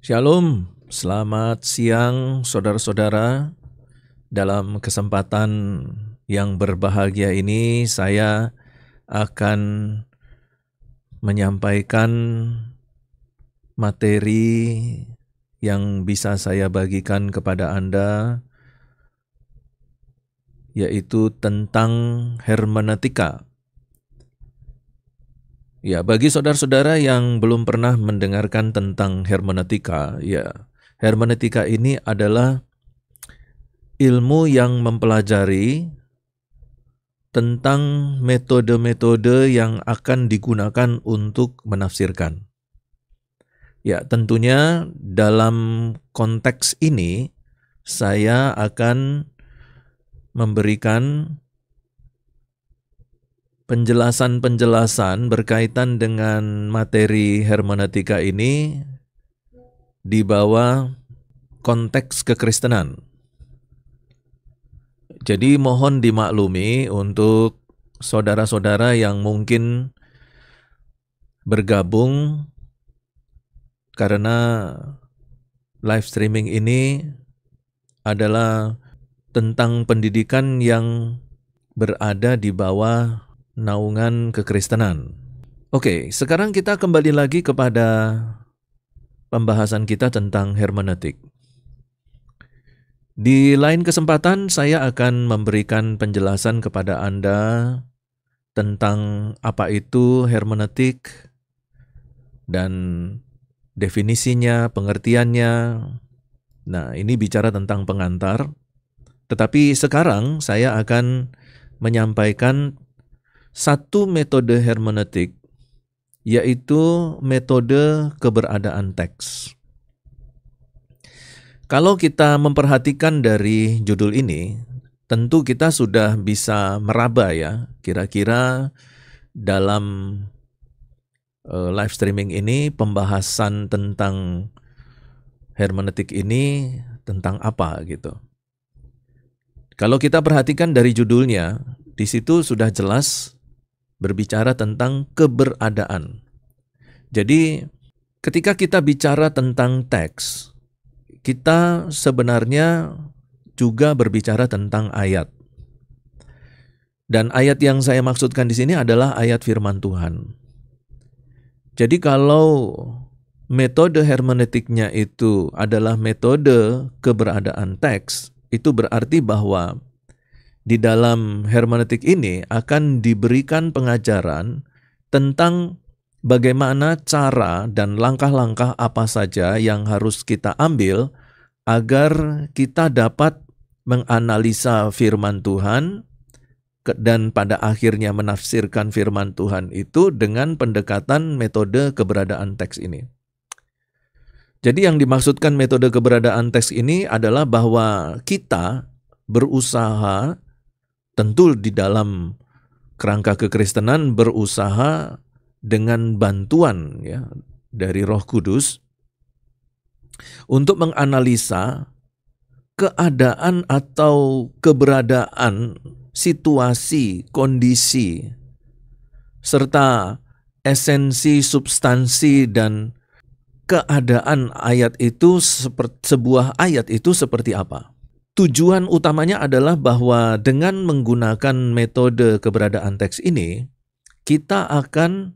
Shalom, selamat siang saudara-saudara. Dalam kesempatan yang berbahagia ini saya akan menyampaikan materi yang bisa saya bagikan kepada Anda, yaitu tentang hermeneutika. Ya, bagi saudara-saudara yang belum pernah mendengarkan tentang hermeneutika, hermeneutika ini adalah ilmu yang mempelajari tentang metode-metode yang akan digunakan untuk menafsirkan. Ya, tentunya dalam konteks ini saya akan memberikan penjelasan-penjelasan berkaitan dengan materi hermeneutika ini di bawah konteks kekristenan. Jadi mohon dimaklumi untuk saudara-saudara yang mungkin bergabung karena live streaming ini adalah tentang pendidikan yang berada di bawah naungan kekristenan. Oke, sekarang kita kembali lagi kepada pembahasan kita tentang hermeneutik. Di lain kesempatan saya akan memberikan penjelasan kepada Anda tentang apa itu hermeneutik dan definisinya, pengertiannya. Nah, ini bicara tentang pengantar. Tetapi sekarang saya akan menyampaikan satu metode hermeneutik, yaitu metode keberadaan teks. Kalau kita memperhatikan dari judul ini, tentu kita sudah bisa meraba ya, kira-kira dalam live streaming ini pembahasan tentang hermeneutik ini tentang apa gitu. Kalau kita perhatikan dari judulnya, di situ sudah jelas berbicara tentang keberadaan. Jadi, ketika kita bicara tentang teks, kita sebenarnya juga berbicara tentang ayat. Dan ayat yang saya maksudkan di sini adalah ayat firman Tuhan. Jadi kalau metode hermeneutiknya itu adalah metode keberadaan teks, itu berarti bahwa di dalam hermeneutik ini akan diberikan pengajaran tentang bagaimana cara dan langkah-langkah apa saja yang harus kita ambil agar kita dapat menganalisa firman Tuhan dan pada akhirnya menafsirkan firman Tuhan itu dengan pendekatan metode keberadaan teks ini. Jadi yang dimaksudkan metode keberadaan teks ini adalah bahwa kita berusaha, tentu di dalam kerangka kekristenan, berusaha dengan bantuan ya dari Roh Kudus untuk menganalisa keadaan atau keberadaan situasi, kondisi, serta esensi, substansi, dan keadaan ayat itu, sebuah ayat itu seperti apa. Tujuan utamanya adalah bahwa dengan menggunakan metode keberadaan teks ini, kita akan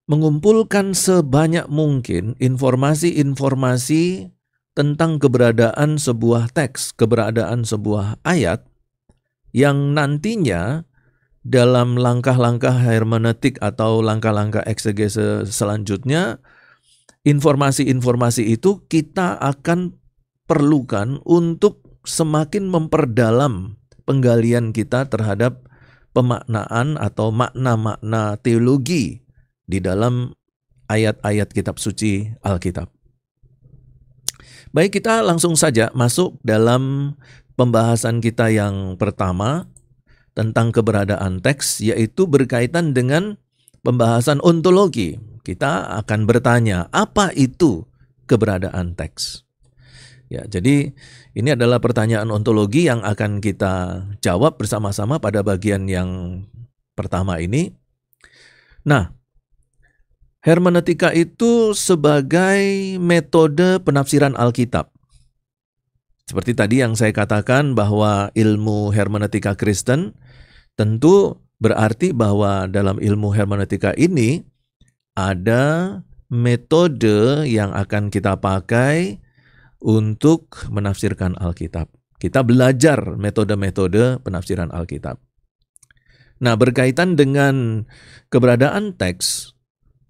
mengumpulkan sebanyak mungkin informasi-informasi tentang keberadaan sebuah teks, keberadaan sebuah ayat, yang nantinya dalam langkah-langkah hermeneutik atau langkah-langkah eksegese selanjutnya, informasi-informasi itu kita akan perlukan untuk semakin memperdalam penggalian kita terhadap pemaknaan atau makna-makna teologi di dalam ayat-ayat kitab suci Alkitab. Baik, kita langsung saja masuk dalam pembahasan kita yang pertama tentang keberadaan teks, yaitu berkaitan dengan pembahasan ontologi. Kita akan bertanya, apa itu keberadaan teks? Ya, jadi ini adalah pertanyaan ontologi yang akan kita jawab bersama-sama pada bagian yang pertama ini. Nah, Hermeneutika itu sebagai metode penafsiran Alkitab. Seperti tadi yang saya katakan bahwa ilmu hermeneutika Kristen tentu berarti bahwa dalam ilmu hermeneutika ini ada metode yang akan kita pakai untuk menafsirkan Alkitab. Kita belajar metode-metode penafsiran Alkitab. Nah, berkaitan dengan keberadaan teks,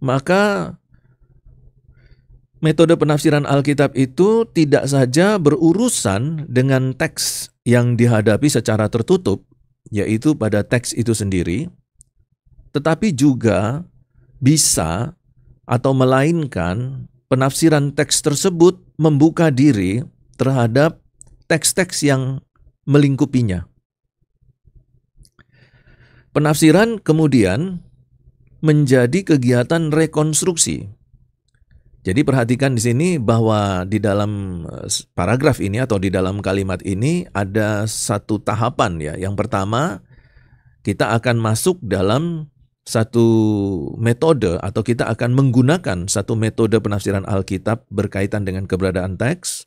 maka metode penafsiran Alkitab itu tidak saja berurusan dengan teks yang dihadapi secara tertutup, yaitu pada teks itu sendiri, tetapi juga bisa atau melainkan penafsiran teks tersebut membuka diri terhadap teks-teks yang melingkupinya. Penafsiran kemudian menjadi kegiatan rekonstruksi. Jadi perhatikan di sini bahwa di dalam paragraf ini atau di dalam kalimat ini ada satu tahapan ya. Yang pertama, kita akan masuk dalam satu metode atau kita akan menggunakan satu metode penafsiran Alkitab berkaitan dengan keberadaan teks.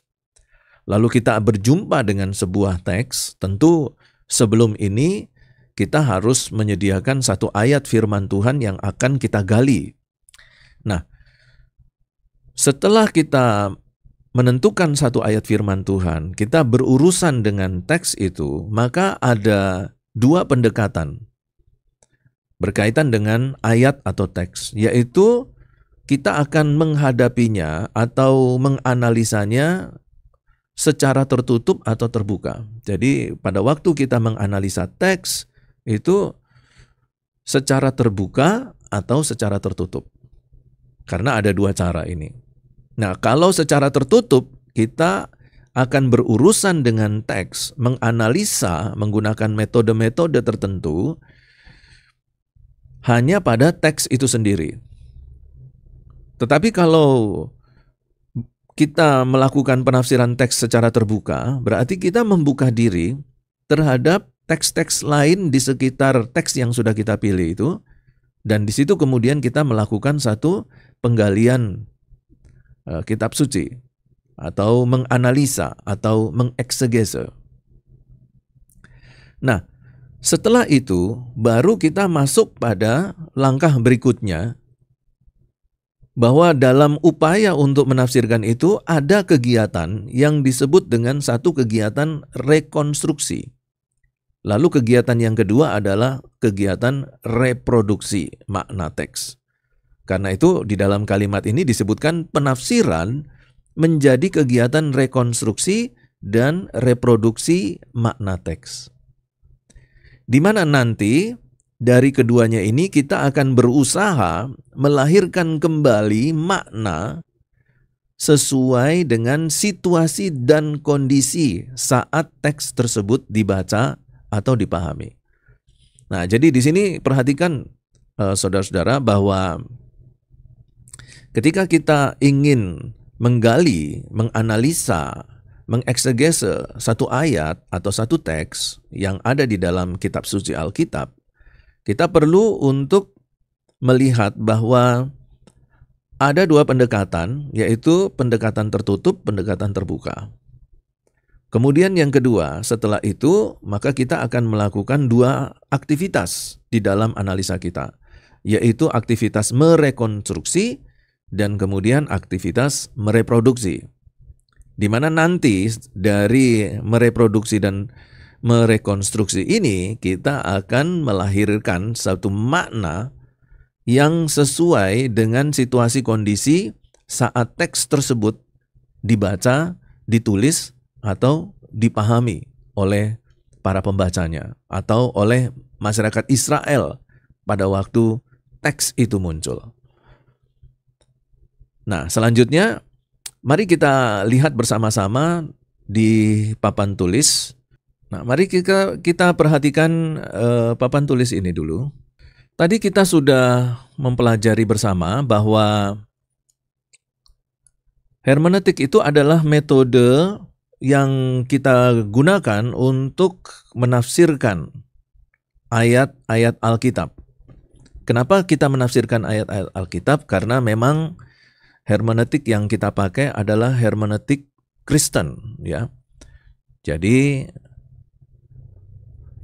Lalu kita berjumpa dengan sebuah teks, tentu sebelum ini kita harus menyediakan satu ayat firman Tuhan yang akan kita gali. Nah, setelah kita menentukan satu ayat firman Tuhan, kita berurusan dengan teks itu, maka ada dua pendekatan berkaitan dengan ayat atau teks, yaitu kita akan menghadapinya atau menganalisanya secara tertutup atau terbuka. Jadi pada waktu kita menganalisa teks, itu secara terbuka atau secara tertutup. Karena ada dua cara ini. Nah, kalau secara tertutup, kita akan berurusan dengan teks, menganalisa menggunakan metode-metode tertentu hanya pada teks itu sendiri. Tetapi kalau kita melakukan penafsiran teks secara terbuka, berarti kita membuka diri terhadap teks-teks lain di sekitar teks yang sudah kita pilih itu, dan di situ kemudian kita melakukan satu penggalian kitab suci, atau menganalisa, atau mengeksegese. Nah, setelah itu baru kita masuk pada langkah berikutnya, bahwa dalam upaya untuk menafsirkan itu ada kegiatan yang disebut dengan satu kegiatan rekonstruksi. Lalu kegiatan yang kedua adalah kegiatan reproduksi makna teks. Karena itu di dalam kalimat ini disebutkan penafsiran menjadi kegiatan rekonstruksi dan reproduksi makna teks. Di mana nanti dari keduanya ini kita akan berusaha melahirkan kembali makna sesuai dengan situasi dan kondisi saat teks tersebut dibaca atau dipahami. Nah, jadi di sini perhatikan saudara-saudara bahwa ketika kita ingin menggali, menganalisa, mengeksegese satu ayat atau satu teks yang ada di dalam kitab suci Alkitab, kita perlu untuk melihat bahwa ada dua pendekatan, yaitu pendekatan tertutup, pendekatan terbuka. Kemudian yang kedua, setelah itu, maka kita akan melakukan dua aktivitas di dalam analisa kita, yaitu aktivitas merekonstruksi dan kemudian aktivitas mereproduksi. Di mana nanti dari mereproduksi dan merekonstruksi ini, kita akan melahirkan satu makna yang sesuai dengan situasi kondisi saat teks tersebut dibaca, ditulis, atau dipahami oleh para pembacanya atau oleh masyarakat Israel pada waktu teks itu muncul. Nah, selanjutnya mari kita lihat bersama-sama di papan tulis. Nah, mari kita perhatikan papan tulis ini dulu. Tadi kita sudah mempelajari bersama bahwa hermeneutik itu adalah metode yang kita gunakan untuk menafsirkan ayat-ayat Alkitab. Kenapa kita menafsirkan ayat-ayat Alkitab? Karena memang hermeneutik yang kita pakai adalah hermeneutik Kristen, ya. Jadi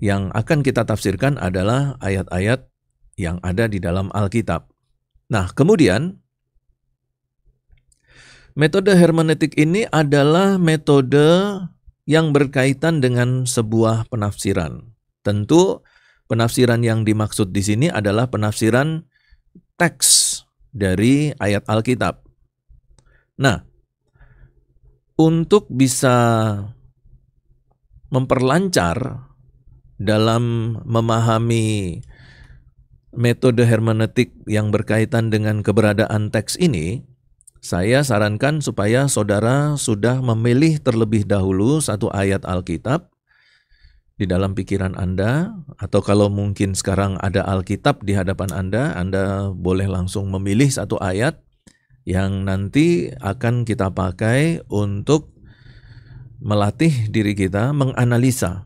yang akan kita tafsirkan adalah ayat-ayat yang ada di dalam Alkitab. Nah, kemudian metode hermeneutik ini adalah metode yang berkaitan dengan sebuah penafsiran. Tentu penafsiran yang dimaksud di sini adalah penafsiran teks dari ayat Alkitab. Nah, untuk bisa memperlancar dalam memahami metode hermeneutik yang berkaitan dengan keberadaan teks ini, saya sarankan supaya saudara sudah memilih terlebih dahulu satu ayat Alkitab di dalam pikiran Anda, atau kalau mungkin sekarang ada Alkitab di hadapan Anda boleh langsung memilih satu ayat yang nanti akan kita pakai untuk melatih diri kita menganalisa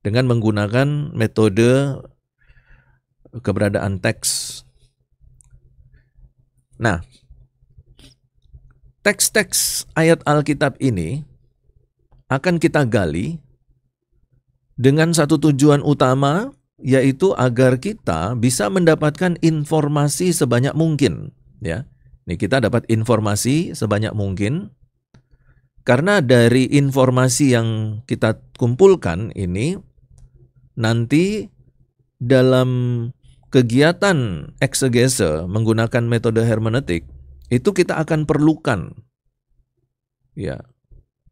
dengan menggunakan metode keberadaan teks. Nah, teks-teks ayat Alkitab ini akan kita gali dengan satu tujuan utama, yaitu agar kita bisa mendapatkan informasi sebanyak mungkin. Ya, ini kita dapat informasi sebanyak mungkin, karena dari informasi yang kita kumpulkan ini, nanti dalam kegiatan eksegese menggunakan metode hermeneutik, itu kita akan perlukan, ya.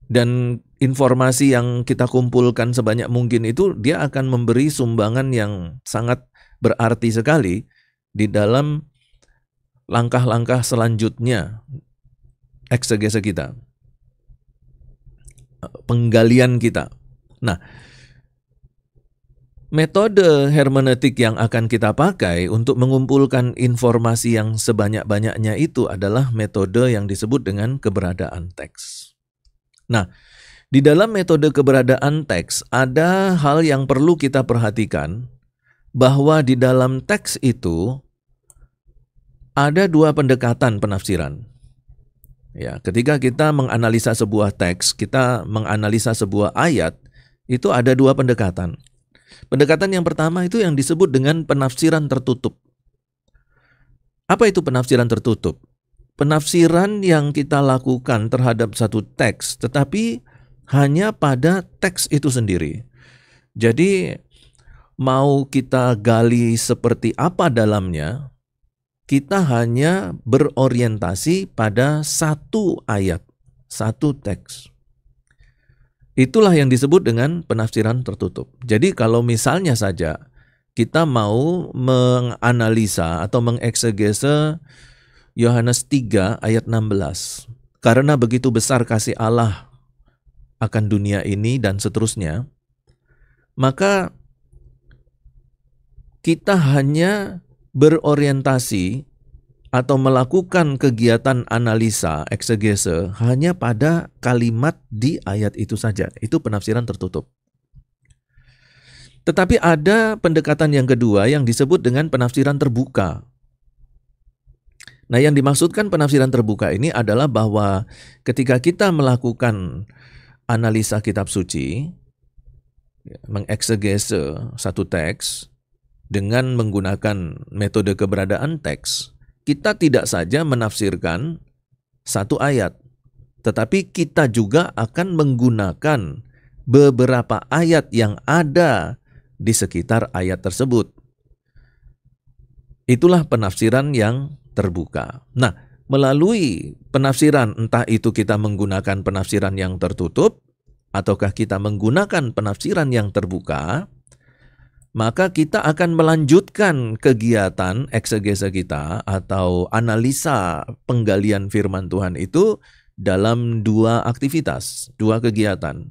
Dan informasi yang kita kumpulkan sebanyak mungkin itu, dia akan memberi sumbangan yang sangat berarti sekali di dalam langkah-langkah selanjutnya eksegese kita, penggalian kita. Nah, metode hermeneutik yang akan kita pakai untuk mengumpulkan informasi yang sebanyak-banyaknya itu adalah metode yang disebut dengan keberadaan teks. Nah, di dalam metode keberadaan teks ada hal yang perlu kita perhatikan, bahwa di dalam teks itu ada dua pendekatan penafsiran. Ya, ketika kita menganalisa sebuah teks, kita menganalisa sebuah ayat, itu ada dua pendekatan. Pendekatan yang pertama itu yang disebut dengan penafsiran tertutup. Apa itu penafsiran tertutup? Penafsiran yang kita lakukan terhadap satu teks, tetapi hanya pada teks itu sendiri. Jadi, mau kita gali seperti apa dalamnya, kita hanya berorientasi pada satu ayat, satu teks. Itulah yang disebut dengan penafsiran tertutup. Jadi kalau misalnya saja kita mau menganalisa atau mengeksegese Yohanes 3 ayat 16, karena begitu besar kasih Allah akan dunia ini dan seterusnya, maka kita hanya berorientasi atau melakukan kegiatan analisa eksegese hanya pada kalimat di ayat itu saja. Itu penafsiran tertutup. Tetapi ada pendekatan yang kedua yang disebut dengan penafsiran terbuka. Nah, yang dimaksudkan penafsiran terbuka ini adalah bahwa ketika kita melakukan analisa kitab suci, mengeksegese satu teks dengan menggunakan metode keberadaan teks, kita tidak saja menafsirkan satu ayat, tetapi kita juga akan menggunakan beberapa ayat yang ada di sekitar ayat tersebut. Itulah penafsiran yang terbuka. Nah, melalui penafsiran, entah itu kita menggunakan penafsiran yang tertutup, ataukah kita menggunakan penafsiran yang terbuka, maka kita akan melanjutkan kegiatan eksegese kita atau analisa penggalian firman Tuhan itu dalam dua aktivitas, dua kegiatan,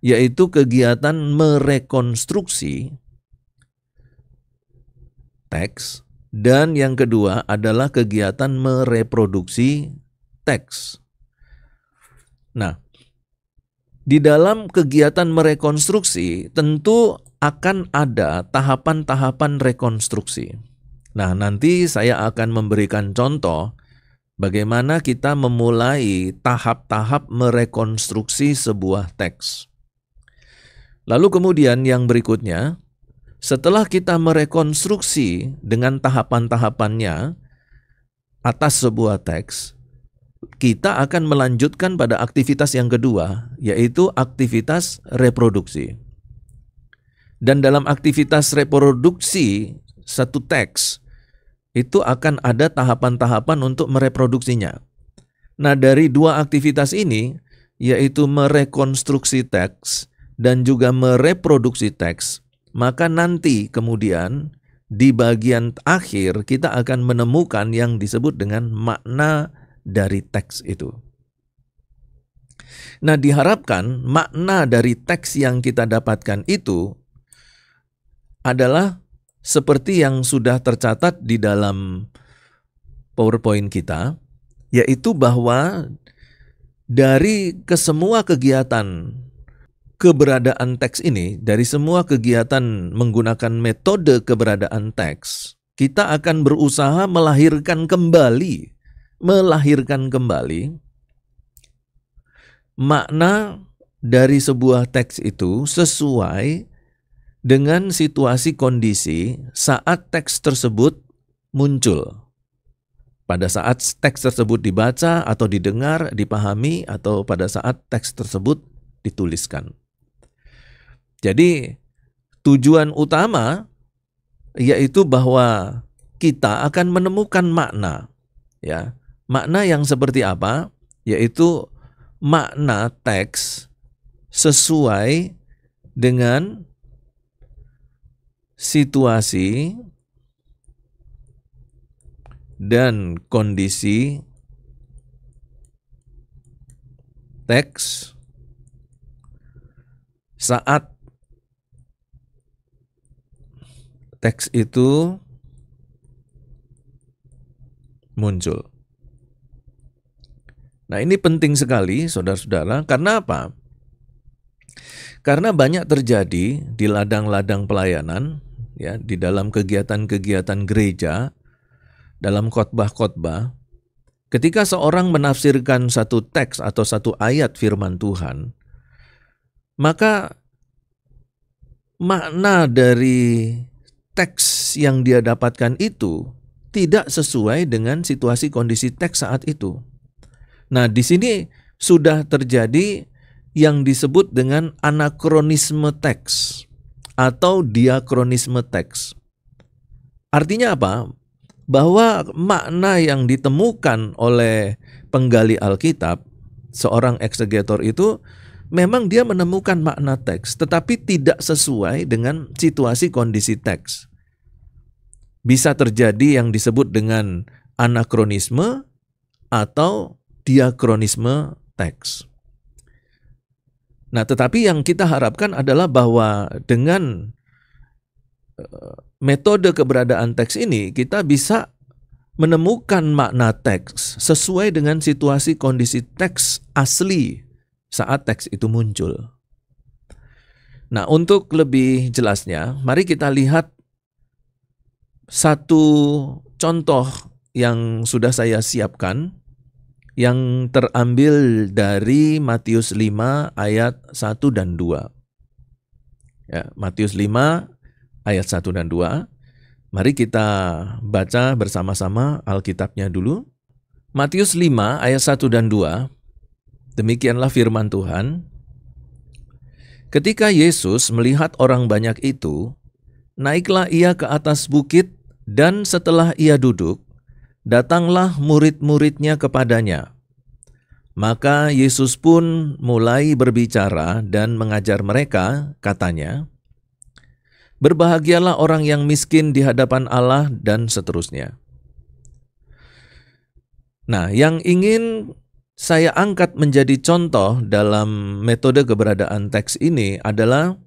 yaitu kegiatan merekonstruksi teks, dan yang kedua adalah kegiatan mereproduksi teks. Nah, di dalam kegiatan merekonstruksi tentu akan ada tahapan-tahapan rekonstruksi. Nah, nanti saya akan memberikan contoh bagaimana kita memulai tahap-tahap merekonstruksi sebuah teks. Lalu kemudian yang berikutnya, setelah kita merekonstruksi dengan tahapan-tahapannya atas sebuah teks, kita akan melanjutkan pada aktivitas yang kedua, yaitu aktivitas reproduksi. Dan dalam aktivitas reproduksi satu teks, itu akan ada tahapan-tahapan untuk mereproduksinya. Nah, dari dua aktivitas ini, yaitu merekonstruksi teks dan juga mereproduksi teks, maka nanti kemudian di bagian akhir kita akan menemukan yang disebut dengan makna dari teks itu. Nah, diharapkan makna dari teks yang kita dapatkan itu adalah seperti yang sudah tercatat di dalam PowerPoint kita, yaitu bahwa dari kesemua kegiatan keberadaan teks ini, dari semua kegiatan menggunakan metode keberadaan teks, kita akan berusaha melahirkan kembali makna dari sebuah teks itu sesuai dengan situasi kondisi saat teks tersebut muncul. Pada saat teks tersebut dibaca atau didengar, dipahami, atau pada saat teks tersebut dituliskan. Jadi tujuan utama yaitu bahwa kita akan menemukan makna. Ya, makna yang seperti apa? Yaitu makna teks sesuai dengan situasi dan kondisi teks saat teks itu muncul. Nah, ini penting sekali, saudara-saudara. Karena apa? Karena banyak terjadi di ladang-ladang pelayanan, ya, di dalam kegiatan-kegiatan gereja, dalam khotbah-khotbah, ketika seorang menafsirkan satu teks atau satu ayat firman Tuhan, maka makna dari teks yang dia dapatkan itu tidak sesuai dengan situasi kondisi teks saat itu. Nah, di sini sudah terjadi yang disebut dengan anakronisme teks atau diakronisme teks. Artinya apa? Bahwa makna yang ditemukan oleh penggali Alkitab, seorang eksegetor itu, memang dia menemukan makna teks, tetapi tidak sesuai dengan situasi kondisi teks. Bisa terjadi yang disebut dengan anakronisme atau diakronisme teks. Nah, tetapi yang kita harapkan adalah bahwa dengan metode keberadaan teks ini, kita bisa menemukan makna teks sesuai dengan situasi kondisi teks asli saat teks itu muncul. Nah, untuk lebih jelasnya, mari kita lihat satu contoh yang sudah saya siapkan, yang terambil dari Matius 5 ayat 1 dan 2. Ya, Matius 5 ayat 1 dan 2. Mari kita baca bersama-sama Alkitabnya dulu. Matius 5 ayat 1 dan 2. Demikianlah firman Tuhan. Ketika Yesus melihat orang banyak itu, naiklah ia ke atas bukit, dan setelah ia duduk, datanglah murid-muridnya kepadanya. Maka Yesus pun mulai berbicara dan mengajar mereka, katanya, "Berbahagialah orang yang miskin di hadapan Allah," dan seterusnya. Nah, yang ingin saya angkat menjadi contoh dalam metode keberadaan teks ini adalah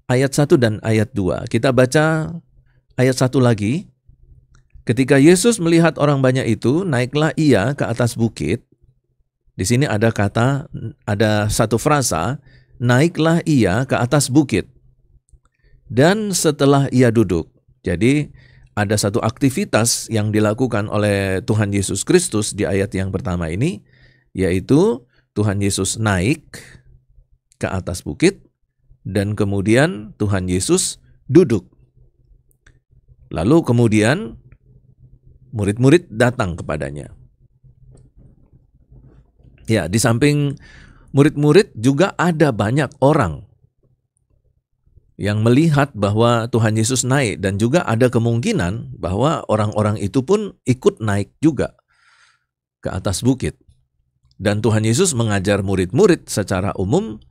ayat 1 dan ayat 2. Kita baca ayat 1 lagi. Ketika Yesus melihat orang banyak itu, naiklah ia ke atas bukit. Di sini ada satu frasa, naiklah ia ke atas bukit. Dan setelah ia duduk. Jadi ada satu aktivitas yang dilakukan oleh Tuhan Yesus Kristus di ayat yang pertama ini, yaitu Tuhan Yesus naik ke atas bukit dan kemudian Tuhan Yesus duduk. Lalu kemudian murid-murid datang kepadanya. Ya, di samping murid-murid juga ada banyak orang yang melihat bahwa Tuhan Yesus naik, dan juga ada kemungkinan bahwa orang-orang itu pun ikut naik juga ke atas bukit. Dan Tuhan Yesus mengajar murid-murid secara umum,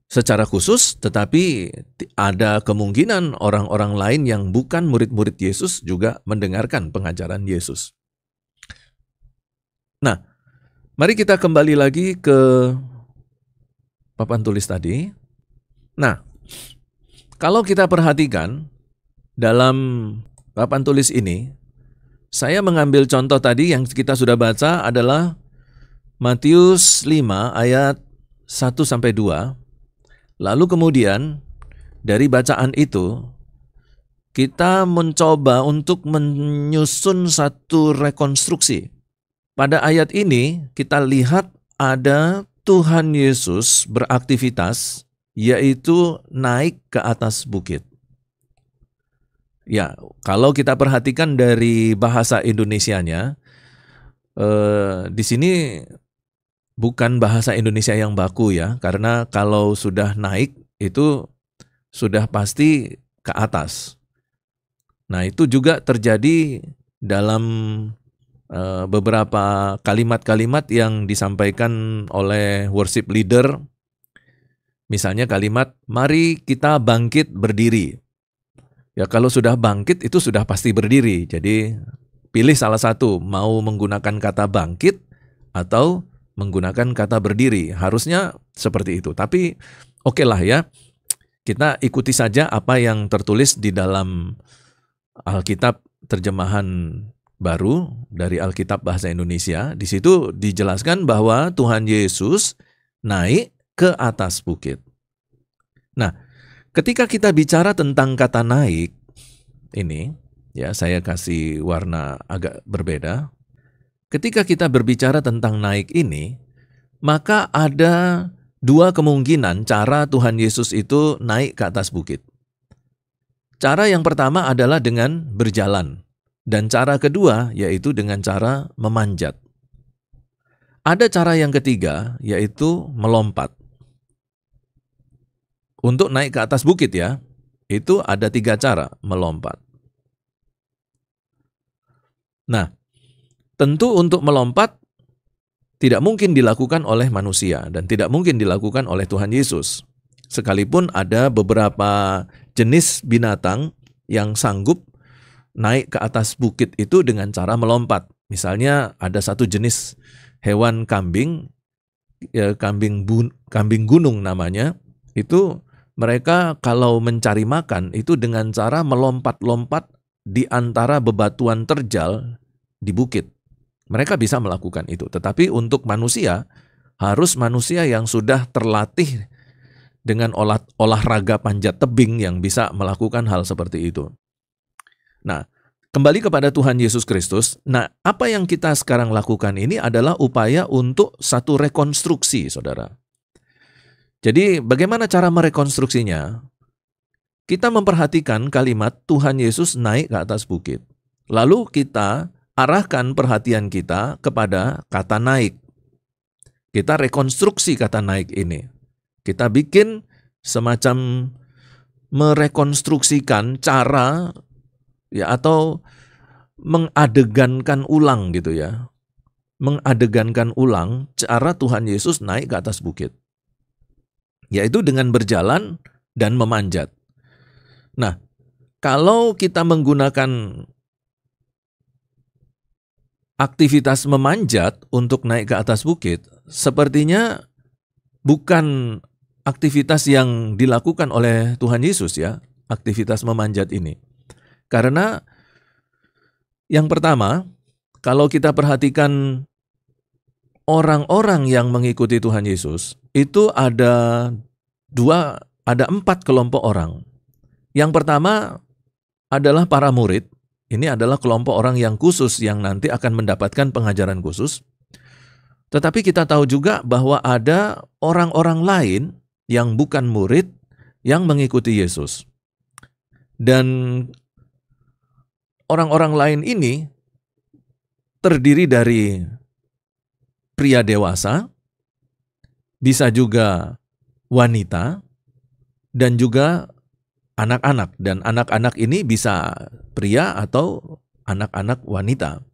secara khusus, tetapi ada kemungkinan orang-orang lain yang bukan murid-murid Yesus juga mendengarkan pengajaran Yesus. Nah, mari kita kembali lagi ke papan tulis tadi. Nah, kalau kita perhatikan dalam papan tulis ini, saya mengambil contoh tadi yang kita sudah baca adalah Matius 5 ayat 1-2. Lalu kemudian dari bacaan itu kita mencoba untuk menyusun satu rekonstruksi. Pada ayat ini kita lihat ada Tuhan Yesus beraktivitas, yaitu naik ke atas bukit. Ya, kalau kita perhatikan dari bahasa Indonesianya, di sini bukan bahasa Indonesia yang baku ya, karena kalau sudah naik itu sudah pasti ke atas. Nah, itu juga terjadi dalam beberapa kalimat-kalimat yang disampaikan oleh worship leader. Misalnya kalimat, mari kita bangkit berdiri. Ya, kalau sudah bangkit itu sudah pasti berdiri. Jadi pilih salah satu, mau menggunakan kata bangkit atau menggunakan kata berdiri. Harusnya seperti itu. Tapi oke lah ya, kita ikuti saja apa yang tertulis di dalam Alkitab terjemahan baru dari Alkitab bahasa Indonesia. Di situ dijelaskan bahwa Tuhan Yesus naik ke atas bukit. Nah, ketika kita bicara tentang kata naik ini, ya saya kasih warna agak berbeda. Ketika kita berbicara tentang naik ini, maka ada dua kemungkinan cara Tuhan Yesus itu naik ke atas bukit. Cara yang pertama adalah dengan berjalan, dan cara kedua yaitu dengan cara memanjat. Ada cara yang ketiga, yaitu melompat. Untuk naik ke atas bukit ya, itu ada 3 cara melompat. Nah, tentu untuk melompat tidak mungkin dilakukan oleh manusia dan tidak mungkin dilakukan oleh Tuhan Yesus. Sekalipun ada beberapa jenis binatang yang sanggup naik ke atas bukit itu dengan cara melompat. Misalnya ada satu jenis hewan kambing, ya, kambing gunung namanya, itu mereka kalau mencari makan itu dengan cara melompat-lompat di antara bebatuan terjal di bukit. Mereka bisa melakukan itu. Tetapi untuk manusia, harus manusia yang sudah terlatih dengan olahraga panjat tebing yang bisa melakukan hal seperti itu. Nah, kembali kepada Tuhan Yesus Kristus. Nah, apa yang kita sekarang lakukan ini adalah upaya untuk satu rekonstruksi, saudara. Jadi bagaimana cara merekonstruksinya? Kita memperhatikan kalimat Tuhan Yesus naik ke atas bukit. Lalu kita arahkan perhatian kita kepada kata naik. Kita rekonstruksi kata naik ini. Kita bikin semacam merekonstruksikan cara ya, atau mengadegankan ulang gitu ya. Mengadegankan ulang cara Tuhan Yesus naik ke atas bukit. Yaitu dengan berjalan dan memanjat. Nah, kalau kita menggunakan aktivitas memanjat untuk naik ke atas bukit, sepertinya bukan aktivitas yang dilakukan oleh Tuhan Yesus ya, aktivitas memanjat ini. Karena yang pertama, kalau kita perhatikan orang-orang yang mengikuti Tuhan Yesus, itu ada 4 kelompok orang. Yang pertama adalah para murid, Ini adalah kelompok orang yang khusus yang nanti akan mendapatkan pengajaran khusus. Tetapi kita tahu juga bahwa ada orang-orang lain yang bukan murid yang mengikuti Yesus. Dan orang-orang lain ini terdiri dari pria dewasa, bisa juga wanita, dan juga anak-anak. Dan anak-anak ini bisa pria atau anak-anak wanita.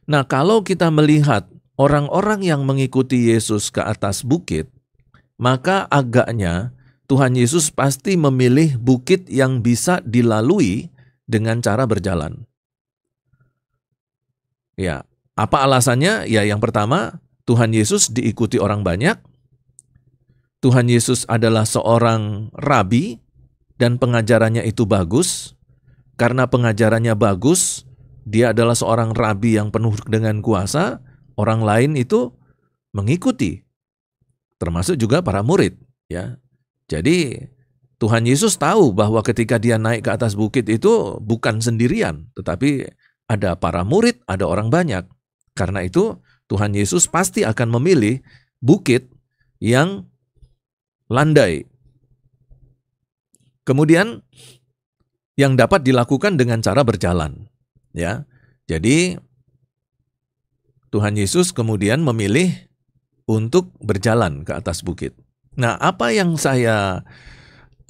Nah, kalau kita melihat orang-orang yang mengikuti Yesus ke atas bukit, maka agaknya Tuhan Yesus pasti memilih bukit yang bisa dilalui dengan cara berjalan. Ya, apa alasannya? Ya, yang pertama, Tuhan Yesus diikuti orang banyak. Tuhan Yesus adalah seorang rabi dan pengajarannya itu bagus. Karena pengajarannya bagus, dia adalah seorang rabi yang penuh dengan kuasa, orang lain itu mengikuti. Termasuk juga para murid, ya. Jadi Tuhan Yesus tahu bahwa ketika dia naik ke atas bukit itu bukan sendirian, tetapi ada para murid, ada orang banyak. Karena itu Tuhan Yesus pasti akan memilih bukit yang landai. Kemudian yang dapat dilakukan dengan cara berjalan, ya. Jadi Tuhan Yesus kemudian memilih untuk berjalan ke atas bukit. Nah, apa yang saya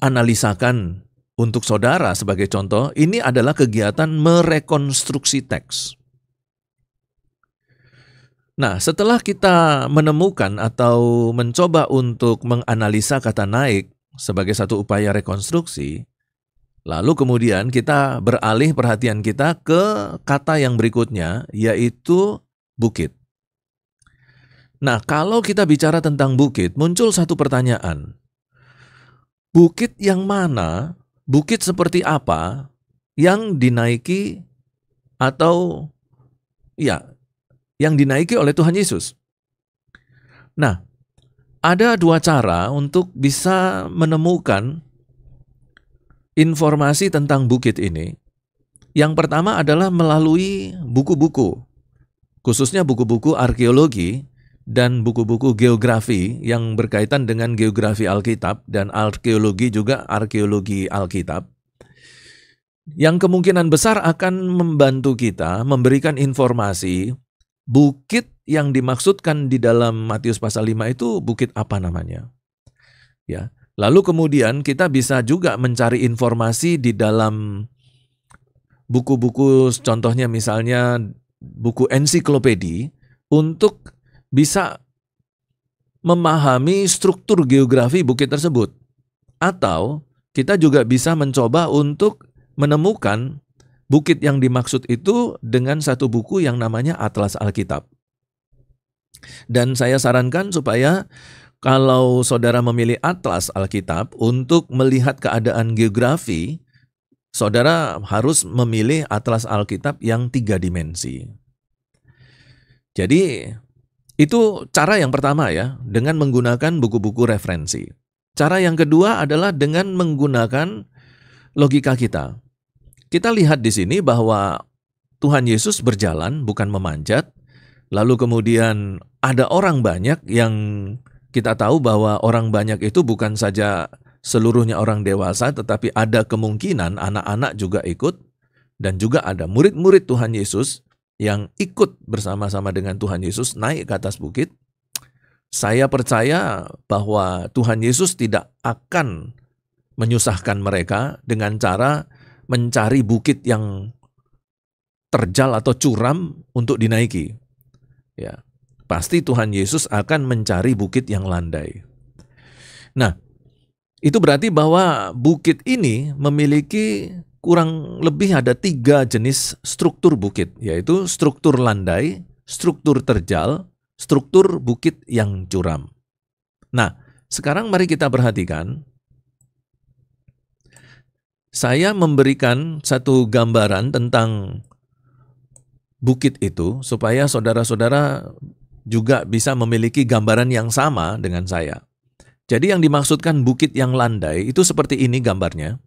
analisakan untuk saudara sebagai contoh, ini adalah kegiatan merekonstruksi teks. Nah, setelah kita menemukan atau mencoba untuk menganalisa kata naik sebagai satu upaya rekonstruksi, lalu kemudian kita beralih perhatian kita ke kata yang berikutnya, yaitu bukit. Nah, kalau kita bicara tentang bukit, muncul satu pertanyaan. Bukit yang mana, bukit seperti apa yang dinaiki atau yang dinaiki oleh Tuhan Yesus? Nah, ada dua cara untuk bisa menemukan informasi tentang bukit ini. Yang pertama adalah melalui buku-buku, khususnya buku-buku arkeologi dan buku-buku geografi yang berkaitan dengan geografi Alkitab dan arkeologi juga arkeologi Alkitab, yang kemungkinan besar akan membantu kita memberikan informasi bukit yang dimaksudkan di dalam Matius pasal 5 itu bukit apa namanya. Ya. Lalu kemudian kita bisa juga mencari informasi di dalam buku-buku, contohnya misalnya buku ensiklopedi, untuk bisa memahami struktur geografi bukit tersebut. Atau kita juga bisa mencoba untuk menemukan bukit yang dimaksud itu dengan satu buku yang namanya Atlas Alkitab. Dan saya sarankan supaya kalau saudara memilih Atlas Alkitab untuk melihat keadaan geografi, saudara harus memilih Atlas Alkitab yang 3 dimensi. Jadi itu cara yang pertama ya, dengan menggunakan buku-buku referensi. Cara yang kedua adalah dengan menggunakan logika kita. Kita lihat di sini bahwa Tuhan Yesus berjalan, bukan memanjat. Lalu kemudian ada orang banyak yang kita tahu bahwa orang banyak itu bukan saja seluruhnya orang dewasa, tetapi ada kemungkinan anak-anak juga ikut. Dan juga ada murid-murid Tuhan Yesus yang ikut bersama-sama dengan Tuhan Yesus naik ke atas bukit. Saya percaya bahwa Tuhan Yesus tidak akan menyusahkan mereka dengan cara mencari bukit yang terjal atau curam untuk dinaiki. Ya, pasti Tuhan Yesus akan mencari bukit yang landai. Nah, itu berarti bahwa bukit ini memiliki kurang lebih ada 3 jenis struktur bukit, yaitu struktur landai, struktur terjal, struktur bukit yang curam. Nah, sekarang mari kita perhatikan. Saya memberikan satu gambaran tentang bukit itu, supaya saudara-saudara juga bisa memiliki gambaran yang sama dengan saya. Jadi yang dimaksudkan bukit yang landai itu seperti ini gambarnya.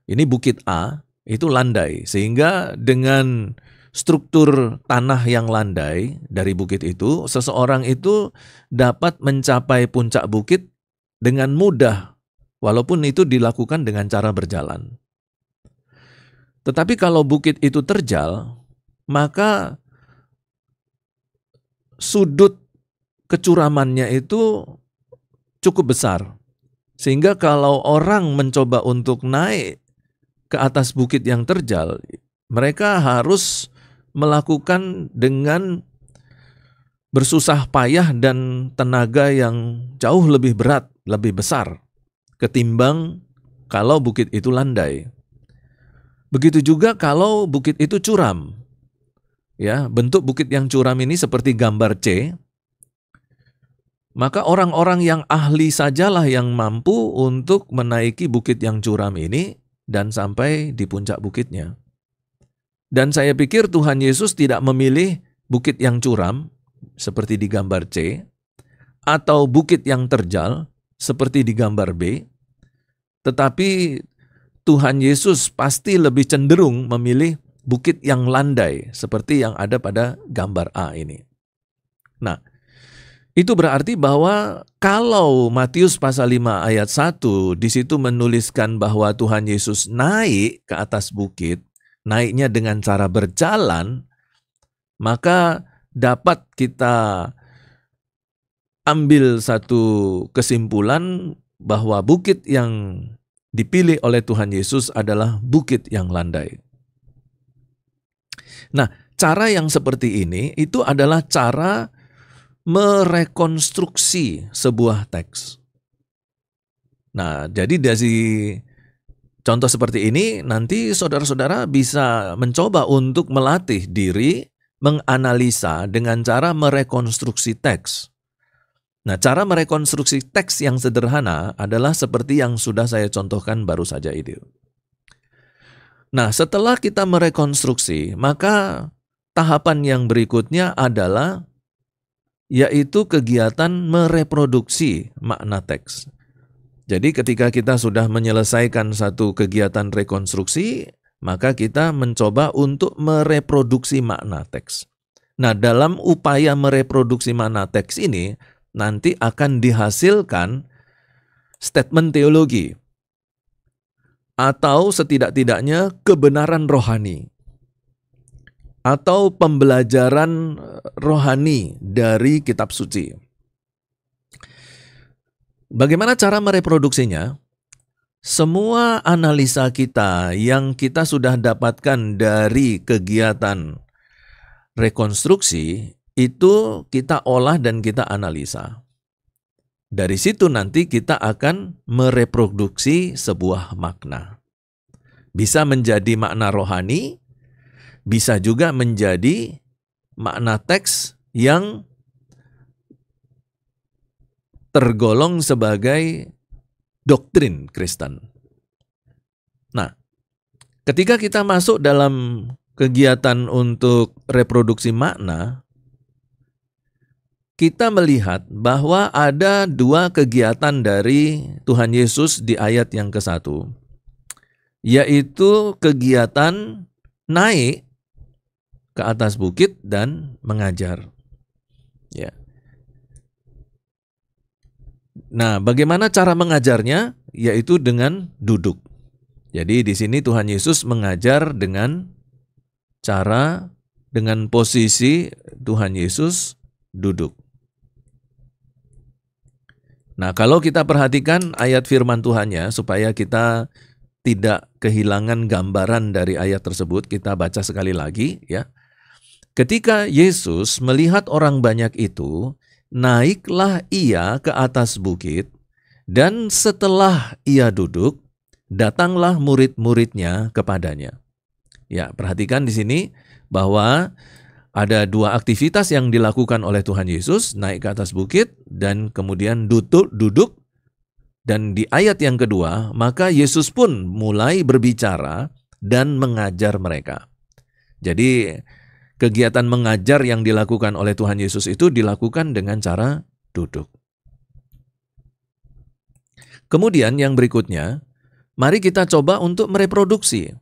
Ini bukit A, itu landai. Sehingga dengan struktur tanah yang landai dari bukit itu, seseorang itu dapat mencapai puncak bukit dengan mudah, walaupun itu dilakukan dengan cara berjalan. Tetapi kalau bukit itu terjal, maka sudut kecuramannya itu cukup besar. Sehingga kalau orang mencoba untuk naik ke atas bukit yang terjal, mereka harus melakukan dengan bersusah payah dan tenaga yang jauh lebih berat, lebih besar ketimbang kalau bukit itu landai. Begitu juga kalau bukit itu curam. Ya, bentuk bukit yang curam ini seperti gambar C. Maka orang-orang yang ahli sajalah yang mampu untuk menaiki bukit yang curam ini dan sampai di puncak bukitnya. Dan saya pikir Tuhan Yesus tidak memilih bukit yang curam seperti di gambar C atau bukit yang terjal seperti di gambar B. Tetapi Tuhan Yesus pasti lebih cenderung memilih bukit yang landai seperti yang ada pada gambar A ini. Nah, itu berarti bahwa kalau Matius pasal 5 ayat 1 di situ menuliskan bahwa Tuhan Yesus naik ke atas bukit, naiknya dengan cara berjalan, maka dapat kita ambil satu kesimpulan bahwa bukit yang dipilih oleh Tuhan Yesus adalah bukit yang landai. Nah, cara yang seperti ini itu adalah cara merekonstruksi sebuah teks. Nah, jadi dari contoh seperti ini, nanti saudara-saudara bisa mencoba untuk melatih diri menganalisa dengan cara merekonstruksi teks. Nah, cara merekonstruksi teks yang sederhana adalah seperti yang sudah saya contohkan baru saja itu. Nah, setelah kita merekonstruksi, maka tahapan yang berikutnya adalah yaitu kegiatan mereproduksi makna teks. Jadi ketika kita sudah menyelesaikan satu kegiatan rekonstruksi, maka kita mencoba untuk mereproduksi makna teks. Nah, dalam upaya mereproduksi makna teks ini, nanti akan dihasilkan statement teologi, atau setidak-tidaknya kebenaran rohani, atau pembelajaran rohani dari kitab suci. Bagaimana cara mereproduksinya? Semua analisa kita yang kita sudah dapatkan dari kegiatan rekonstruksi itu kita olah dan kita analisa. Dari situ nanti kita akan mereproduksi sebuah makna. Bisa menjadi makna rohani, bisa juga menjadi makna teks yang tergolong sebagai doktrin Kristen. Nah, ketika kita masuk dalam kegiatan untuk reproduksi makna, kita melihat bahwa ada dua kegiatan dari Tuhan Yesus di ayat yang ke-1, yaitu kegiatan naik ke atas bukit dan mengajar. Ya. Nah, bagaimana cara mengajarnya? Yaitu dengan duduk. Jadi di sini Tuhan Yesus mengajar dengan cara, dengan posisi Tuhan Yesus duduk. Nah, kalau kita perhatikan ayat firman Tuhannya, supaya kita tidak kehilangan gambaran dari ayat tersebut, kita baca sekali lagi ya. Ketika Yesus melihat orang banyak itu, naiklah ia ke atas bukit, dan setelah ia duduk, datanglah murid-muridnya kepadanya. Ya, perhatikan di sini bahwa ada dua aktivitas yang dilakukan oleh Tuhan Yesus, naik ke atas bukit dan kemudian duduk. Dan di ayat yang kedua, maka Yesus pun mulai berbicara dan mengajar mereka. Jadi kegiatan mengajar yang dilakukan oleh Tuhan Yesus itu dilakukan dengan cara duduk. Kemudian yang berikutnya, mari kita coba untuk mereproduksi.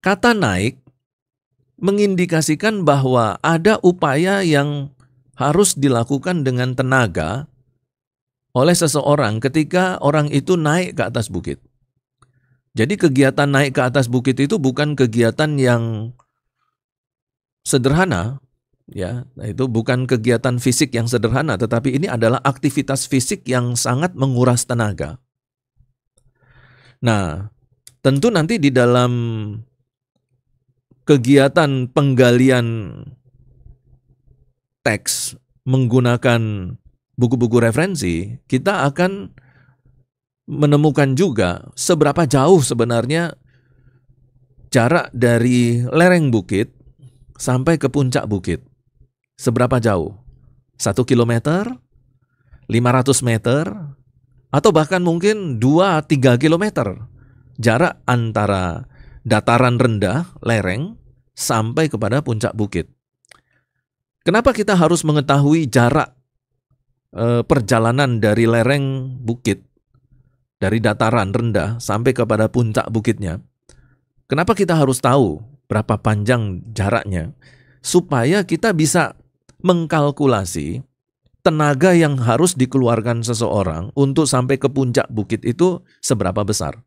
Kata naik mengindikasikan bahwa ada upaya yang harus dilakukan dengan tenaga oleh seseorang ketika orang itu naik ke atas bukit. Jadi kegiatan naik ke atas bukit itu bukan kegiatan yang sederhana, ya, itu bukan kegiatan fisik yang sederhana, tetapi ini adalah aktivitas fisik yang sangat menguras tenaga. Nah, tentu nanti di dalam kegiatan penggalian teks menggunakan buku-buku referensi, kita akan menemukan juga seberapa jauh sebenarnya jarak dari lereng bukit sampai ke puncak bukit. Seberapa jauh? 1 kilometer, 500 meter, atau bahkan mungkin 2-3 kilometer jarak antara dataran rendah, lereng, sampai kepada puncak bukit. Kenapa kita harus mengetahui jarak perjalanan dari lereng bukit, dari dataran rendah sampai kepada puncak bukitnya? Kenapa kita harus tahu berapa panjang jaraknya? Supaya kita bisa mengkalkulasi tenaga yang harus dikeluarkan seseorang untuk sampai ke puncak bukit itu seberapa besar.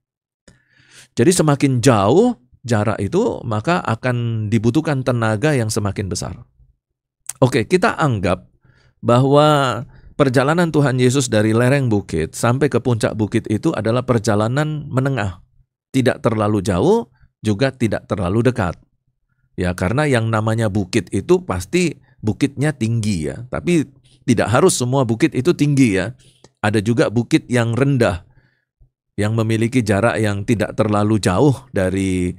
Jadi semakin jauh jarak itu, maka akan dibutuhkan tenaga yang semakin besar. Oke, kita anggap bahwa perjalanan Tuhan Yesus dari lereng bukit sampai ke puncak bukit itu adalah perjalanan menengah. Tidak terlalu jauh, juga tidak terlalu dekat. Ya, karena yang namanya bukit itu pasti bukitnya tinggi ya. Tapi tidak harus semua bukit itu tinggi ya. Ada juga bukit yang rendah, yang memiliki jarak yang tidak terlalu jauh dari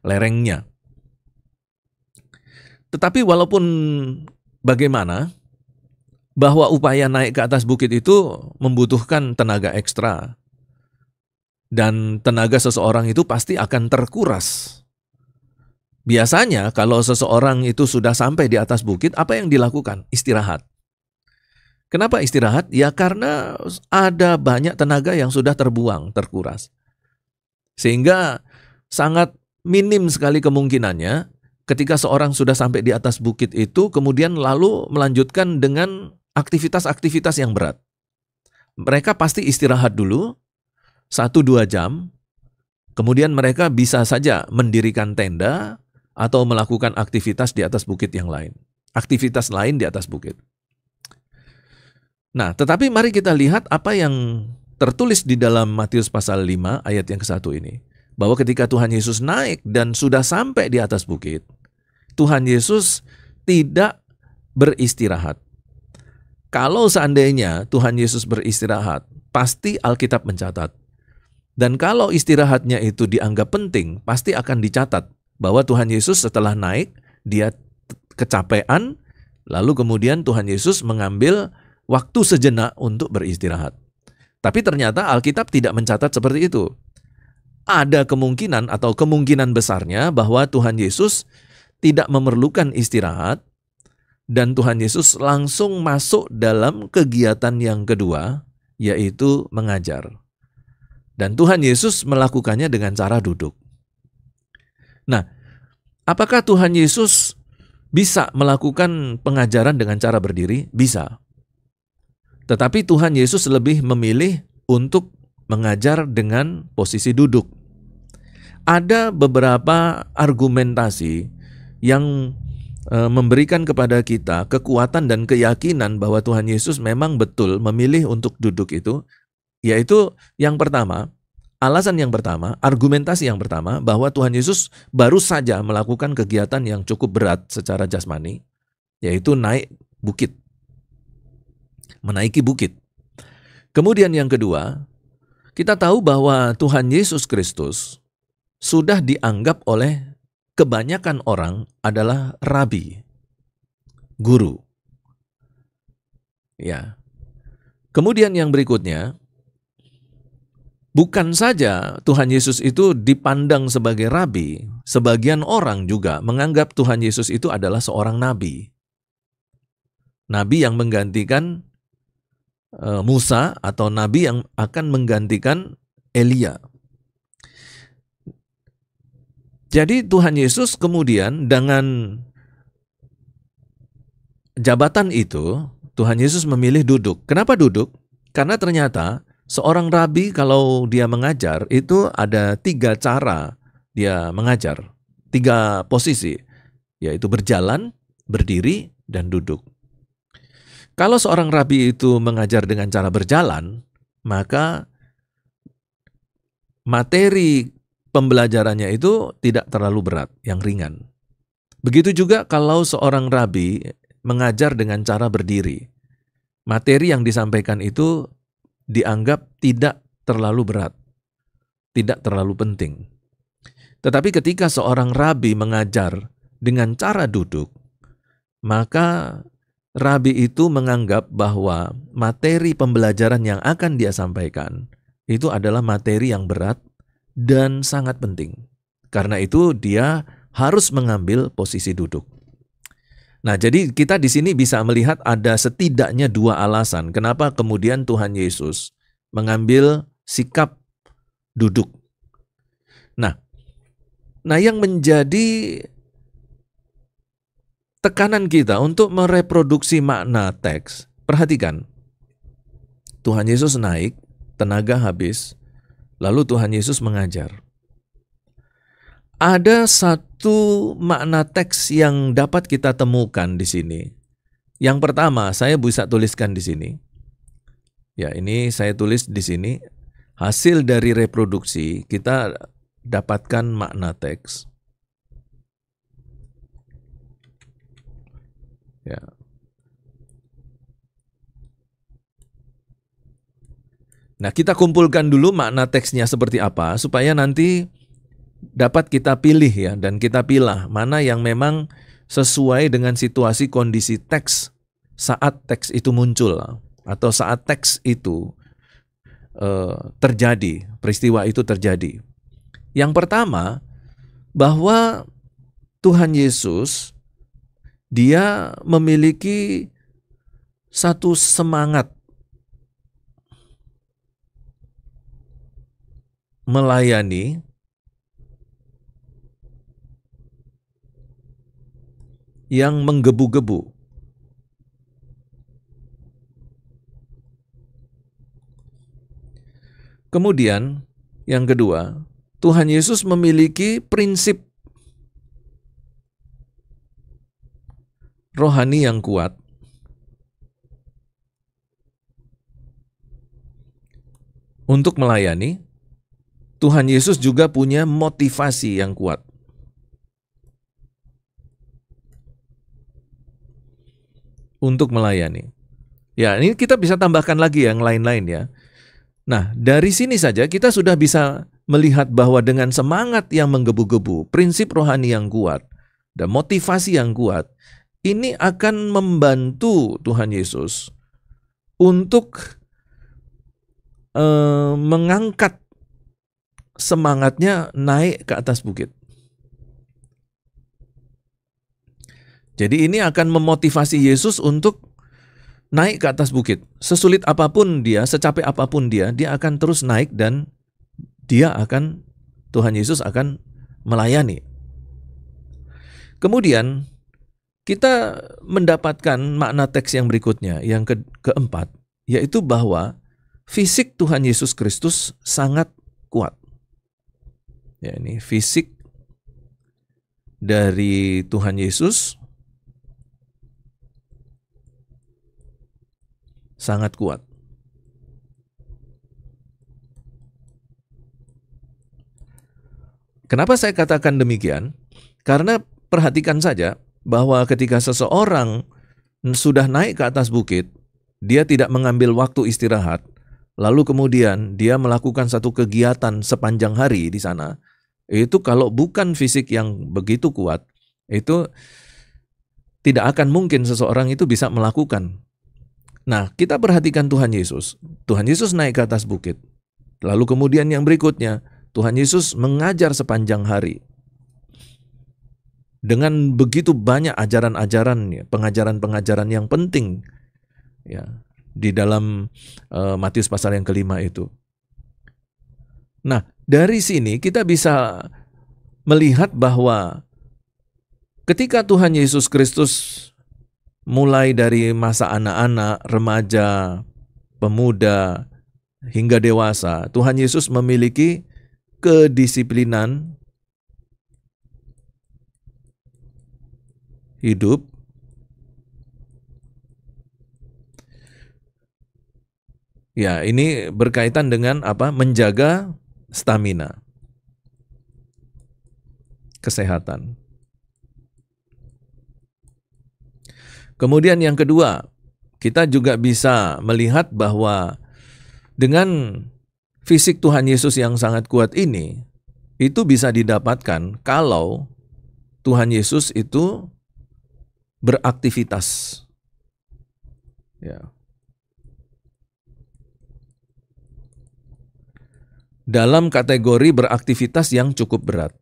lerengnya. Tetapi walaupun bagaimana, bahwa upaya naik ke atas bukit itu membutuhkan tenaga ekstra. Dan tenaga seseorang itu pasti akan terkuras. Biasanya kalau seseorang itu sudah sampai di atas bukit, apa yang dilakukan? Istirahat. Kenapa istirahat? Ya karena ada banyak tenaga yang sudah terbuang, terkuras. Sehingga sangat minim sekali kemungkinannya ketika seorang sudah sampai di atas bukit itu, kemudian lalu melanjutkan dengan aktivitas-aktivitas yang berat. Mereka pasti istirahat dulu, 1-2 jam, kemudian mereka bisa saja mendirikan tenda atau melakukan aktivitas di atas bukit yang lain. Aktivitas lain di atas bukit. Nah, tetapi mari kita lihat apa yang tertulis di dalam Matius pasal 5 ayat yang ke-1 ini. Bahwa ketika Tuhan Yesus naik dan sudah sampai di atas bukit, Tuhan Yesus tidak beristirahat. Kalau seandainya Tuhan Yesus beristirahat, pasti Alkitab mencatat. Dan kalau istirahatnya itu dianggap penting, pasti akan dicatat bahwa Tuhan Yesus setelah naik, dia kecapean, lalu kemudian Tuhan Yesus mengambil waktu sejenak untuk beristirahat. Tapi ternyata Alkitab tidak mencatat seperti itu. Ada kemungkinan atau kemungkinan besarnya bahwa Tuhan Yesus tidak memerlukan istirahat, dan Tuhan Yesus langsung masuk dalam kegiatan yang kedua, yaitu mengajar. Dan Tuhan Yesus melakukannya dengan cara duduk. Nah, apakah Tuhan Yesus bisa melakukan pengajaran dengan cara berdiri? Bisa. Tetapi Tuhan Yesus lebih memilih untuk mengajar dengan posisi duduk. Ada beberapa argumentasi yang memberikan kepada kita kekuatan dan keyakinan bahwa Tuhan Yesus memang betul memilih untuk duduk itu, yaitu yang pertama, alasan yang pertama, argumentasi yang pertama, bahwa Tuhan Yesus baru saja melakukan kegiatan yang cukup berat secara jasmani, yaitu naik bukit, menaiki bukit. Kemudian yang kedua, kita tahu bahwa Tuhan Yesus Kristus sudah dianggap oleh kebanyakan orang adalah rabi, guru. Ya. Kemudian yang berikutnya, bukan saja Tuhan Yesus itu dipandang sebagai rabi, sebagian orang juga menganggap Tuhan Yesus itu adalah seorang nabi. Nabi yang menggantikan Musa, atau nabi yang akan menggantikan Elia. Jadi Tuhan Yesus kemudian dengan jabatan itu, Tuhan Yesus memilih duduk. Kenapa duduk? Karena ternyata seorang rabi kalau dia mengajar itu ada 3 cara dia mengajar. 3 posisi, yaitu berjalan, berdiri, dan duduk. Kalau seorang rabi itu mengajar dengan cara berjalan, maka materi pembelajarannya itu tidak terlalu berat, yang ringan. Begitu juga kalau seorang rabi mengajar dengan cara berdiri. Materi yang disampaikan itu dianggap tidak terlalu berat, tidak terlalu penting. Tetapi ketika seorang rabi mengajar dengan cara duduk, maka rabi itu menganggap bahwa materi pembelajaran yang akan dia sampaikan itu adalah materi yang berat dan sangat penting. Karena itu dia harus mengambil posisi duduk. Nah, jadi kita di sini bisa melihat ada setidaknya 2 alasan kenapa kemudian Tuhan Yesus mengambil sikap duduk. Nah yang menjadi tekanan kita untuk mereproduksi makna teks, perhatikan. Tuhan Yesus naik, tenaga habis, lalu Tuhan Yesus mengajar. Ada satu makna teks yang dapat kita temukan di sini. Yang pertama, saya bisa tuliskan di sini. Ya, ini saya tulis di sini. Hasil dari reproduksi, kita dapatkan makna teks. Ya. Nah, kita kumpulkan dulu makna teksnya seperti apa, supaya nanti dapat kita pilih ya, dan kita pilah mana yang memang sesuai dengan situasi kondisi teks saat teks itu muncul atau saat teks itu terjadi, peristiwa itu terjadi. Yang pertama, bahwa Tuhan Yesus dia memiliki satu semangat melayani yang menggebu-gebu. Kemudian, yang kedua, Tuhan Yesus memiliki prinsip rohani yang kuat. Untuk melayani, Tuhan Yesus juga punya motivasi yang kuat. Untuk melayani. Ya, ini kita bisa tambahkan lagi yang lain-lain ya. Nah, dari sini saja kita sudah bisa melihat bahwa dengan semangat yang menggebu-gebu, prinsip rohani yang kuat, dan motivasi yang kuat, ini akan membantu Tuhan Yesus untuk mengangkat semangatnya naik ke atas bukit. Jadi ini akan memotivasi Yesus untuk naik ke atas bukit. Sesulit apapun dia, secapek apapun dia akan terus naik dan Tuhan Yesus akan melayani. Kemudian kita mendapatkan makna teks yang berikutnya, yang keempat, yaitu bahwa fisik Tuhan Yesus Kristus sangat kuat. Ya, ini fisik dari Tuhan Yesus sangat kuat. Kenapa saya katakan demikian? Karena perhatikan saja bahwa ketika seseorang sudah naik ke atas bukit, dia tidak mengambil waktu istirahat, lalu kemudian dia melakukan satu kegiatan sepanjang hari di sana. Itu kalau bukan fisik yang begitu kuat, itu tidak akan mungkin seseorang itu bisa melakukan. Nah, kita perhatikan Tuhan Yesus. Tuhan Yesus naik ke atas bukit. Lalu kemudian yang berikutnya, Tuhan Yesus mengajar sepanjang hari. Dengan begitu banyak ajaran-ajaran, pengajaran-pengajaran yang penting ya, di dalam Matius pasal yang kelima itu. Nah, dari sini kita bisa melihat bahwa ketika Tuhan Yesus Kristus mulai dari masa anak-anak, remaja, pemuda, hingga dewasa, Tuhan Yesus memiliki kedisiplinan hidup ya, ini berkaitan dengan apa? Menjaga stamina, kesehatan. Kemudian yang kedua, kita juga bisa melihat bahwa dengan fisik Tuhan Yesus yang sangat kuat ini, itu bisa didapatkan kalau Tuhan Yesus itu beraktivitas. Ya. Dalam kategori beraktivitas yang cukup berat.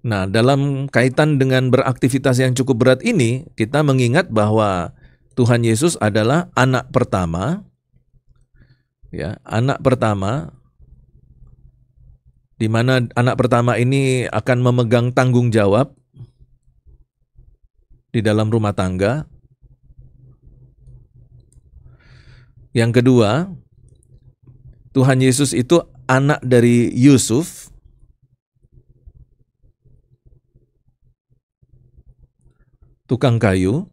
Nah, dalam kaitan dengan beraktivitas yang cukup berat ini, kita mengingat bahwa Tuhan Yesus adalah anak pertama, ya, anak pertama, di mana anak pertama ini akan memegang tanggung jawab di dalam rumah tangga. Yang kedua, Tuhan Yesus itu anak dari Yusuf, tukang kayu.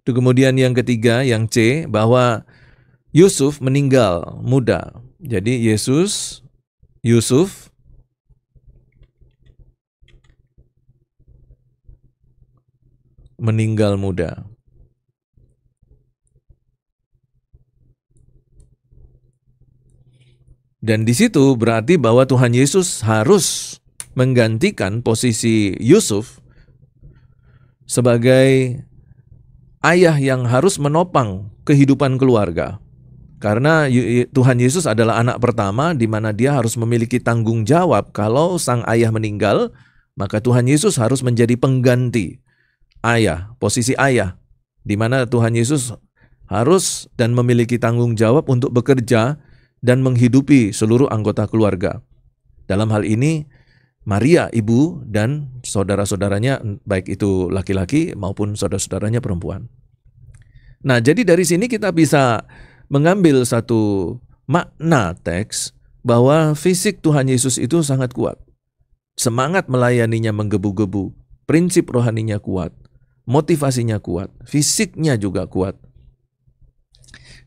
Kemudian yang ketiga, yang C, bahwa Yusuf meninggal muda. Jadi Yusuf meninggal muda. Dan di situ berarti bahwa Tuhan Yesus harus menggantikan posisi Yusuf sebagai ayah yang harus menopang kehidupan keluarga. Karena Tuhan Yesus adalah anak pertama di mana dia harus memiliki tanggung jawab. Kalau sang ayah meninggal, maka Tuhan Yesus harus menjadi pengganti ayah, posisi ayah, di mana Tuhan Yesus harus dan memiliki tanggung jawab untuk bekerja dan menghidupi seluruh anggota keluarga. Dalam hal ini, Maria, ibu, dan saudara-saudaranya, baik itu laki-laki maupun saudara-saudaranya perempuan. Nah, jadi dari sini kita bisa mengambil satu makna teks bahwa fisik Tuhan Yesus itu sangat kuat. Semangat melayaninya menggebu-gebu, prinsip rohaninya kuat, motivasinya kuat, fisiknya juga kuat.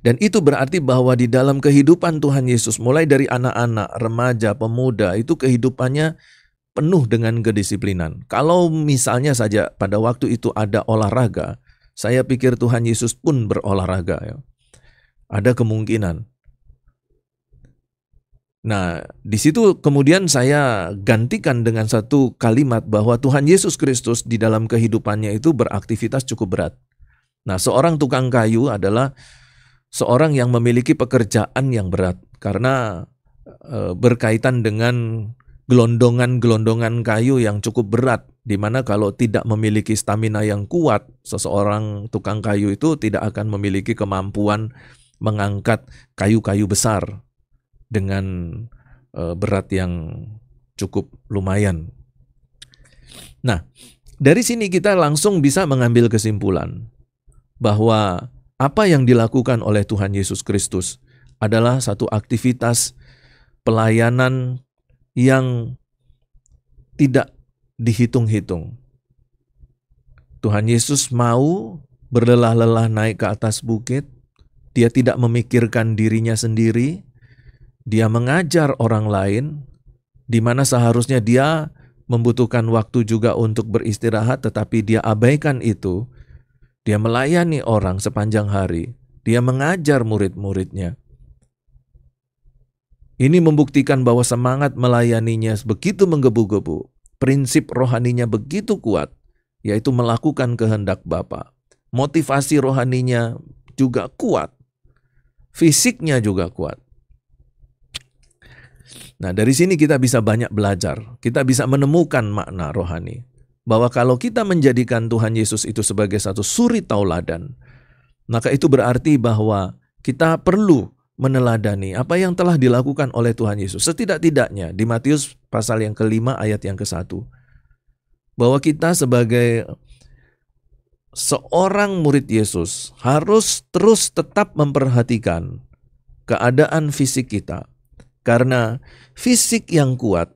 Dan itu berarti bahwa di dalam kehidupan Tuhan Yesus, mulai dari anak-anak, remaja, pemuda, itu kehidupannya penuh dengan kedisiplinan. Kalau misalnya saja pada waktu itu ada olahraga, saya pikir Tuhan Yesus pun berolahraga. Ya. Ada kemungkinan. Nah, di situ kemudian saya gantikan dengan satu kalimat bahwa Tuhan Yesus Kristus di dalam kehidupannya itu beraktivitas cukup berat. Nah, seorang tukang kayu adalah seorang yang memiliki pekerjaan yang berat karena berkaitan dengan gelondongan-gelondongan kayu yang cukup berat, di mana kalau tidak memiliki stamina yang kuat, seseorang tukang kayu itu tidak akan memiliki kemampuan mengangkat kayu-kayu besar dengan berat yang cukup lumayan. Nah, dari sini kita langsung bisa mengambil kesimpulan bahwa apa yang dilakukan oleh Tuhan Yesus Kristus adalah satu aktivitas pelayanan yang tidak dihitung-hitung. Tuhan Yesus mau berlelah-lelah naik ke atas bukit, dia tidak memikirkan dirinya sendiri, dia mengajar orang lain, di mana seharusnya dia membutuhkan waktu juga untuk beristirahat, tetapi dia abaikan itu. Dia melayani orang sepanjang hari. Dia mengajar murid-muridnya. Ini membuktikan bahwa semangat melayaninya begitu menggebu-gebu. Prinsip rohaninya begitu kuat, yaitu melakukan kehendak Bapa. Motivasi rohaninya juga kuat. Fisiknya juga kuat. Nah, dari sini kita bisa banyak belajar. Kita bisa menemukan makna rohani. Bahwa kalau kita menjadikan Tuhan Yesus itu sebagai satu suri tauladan, maka itu berarti bahwa kita perlu meneladani apa yang telah dilakukan oleh Tuhan Yesus. Setidak-tidaknya di Matius pasal yang ke-5 ayat yang ke-1. Bahwa kita sebagai seorang murid Yesus harus terus tetap memperhatikan keadaan fisik kita. Karena fisik yang kuat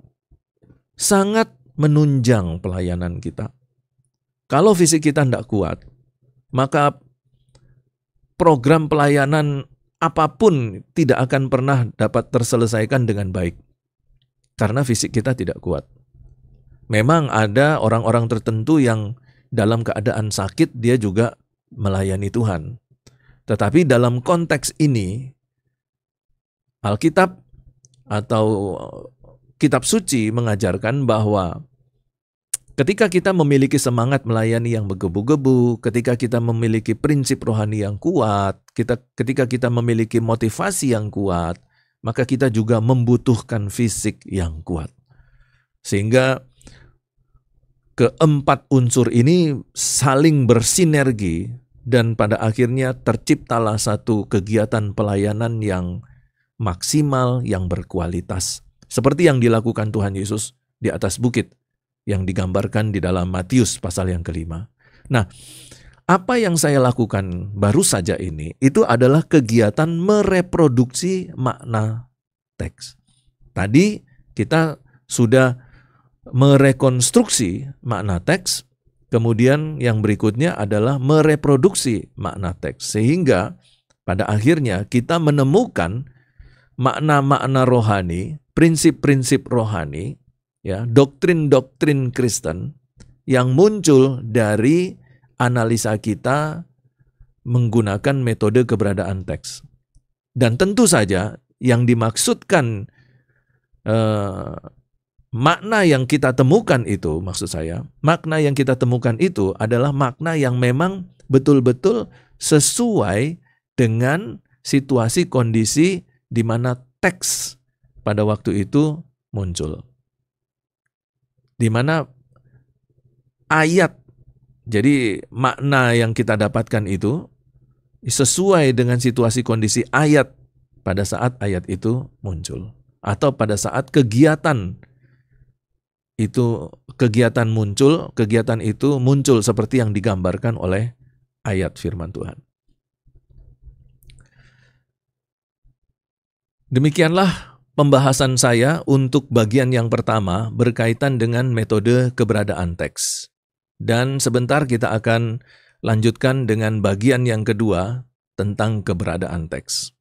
sangat menunjang pelayanan kita. Kalau fisik kita tidak kuat, maka program pelayanan apapun tidak akan pernah dapat terselesaikan dengan baik. Karena fisik kita tidak kuat. Memang ada orang-orang tertentu yang dalam keadaan sakit dia juga melayani Tuhan. Tetapi dalam konteks ini, Alkitab atau kitab suci mengajarkan bahwa ketika kita memiliki semangat melayani yang menggebu-gebu, ketika kita memiliki prinsip rohani yang kuat, ketika kita memiliki motivasi yang kuat, maka kita juga membutuhkan fisik yang kuat. Sehingga keempat unsur ini saling bersinergi dan pada akhirnya terciptalah satu kegiatan pelayanan yang maksimal, yang berkualitas. Seperti yang dilakukan Tuhan Yesus di atas bukit yang digambarkan di dalam Matius pasal yang ke-5. Nah, apa yang saya lakukan baru saja ini, itu adalah kegiatan mereproduksi makna teks. Tadi kita sudah merekonstruksi makna teks, kemudian yang berikutnya adalah mereproduksi makna teks. Sehingga pada akhirnya kita menemukan makna-makna rohani, prinsip-prinsip rohani, ya, doktrin-doktrin Kristen yang muncul dari analisa kita menggunakan metode keberadaan teks. Dan tentu saja yang dimaksudkan makna yang kita temukan itu, maksud saya, makna yang kita temukan itu adalah makna yang memang betul-betul sesuai dengan situasi kondisi di mana teks pada waktu itu muncul. Di mana ayat, jadi makna yang kita dapatkan itu sesuai dengan situasi kondisi ayat pada saat ayat itu muncul. Atau pada saat kegiatan itu muncul seperti yang digambarkan oleh ayat firman Tuhan. Demikianlah pembahasan saya untuk bagian yang pertama berkaitan dengan metode keberadaan teks. Dan sebentar kita akan lanjutkan dengan bagian yang kedua tentang keberadaan teks.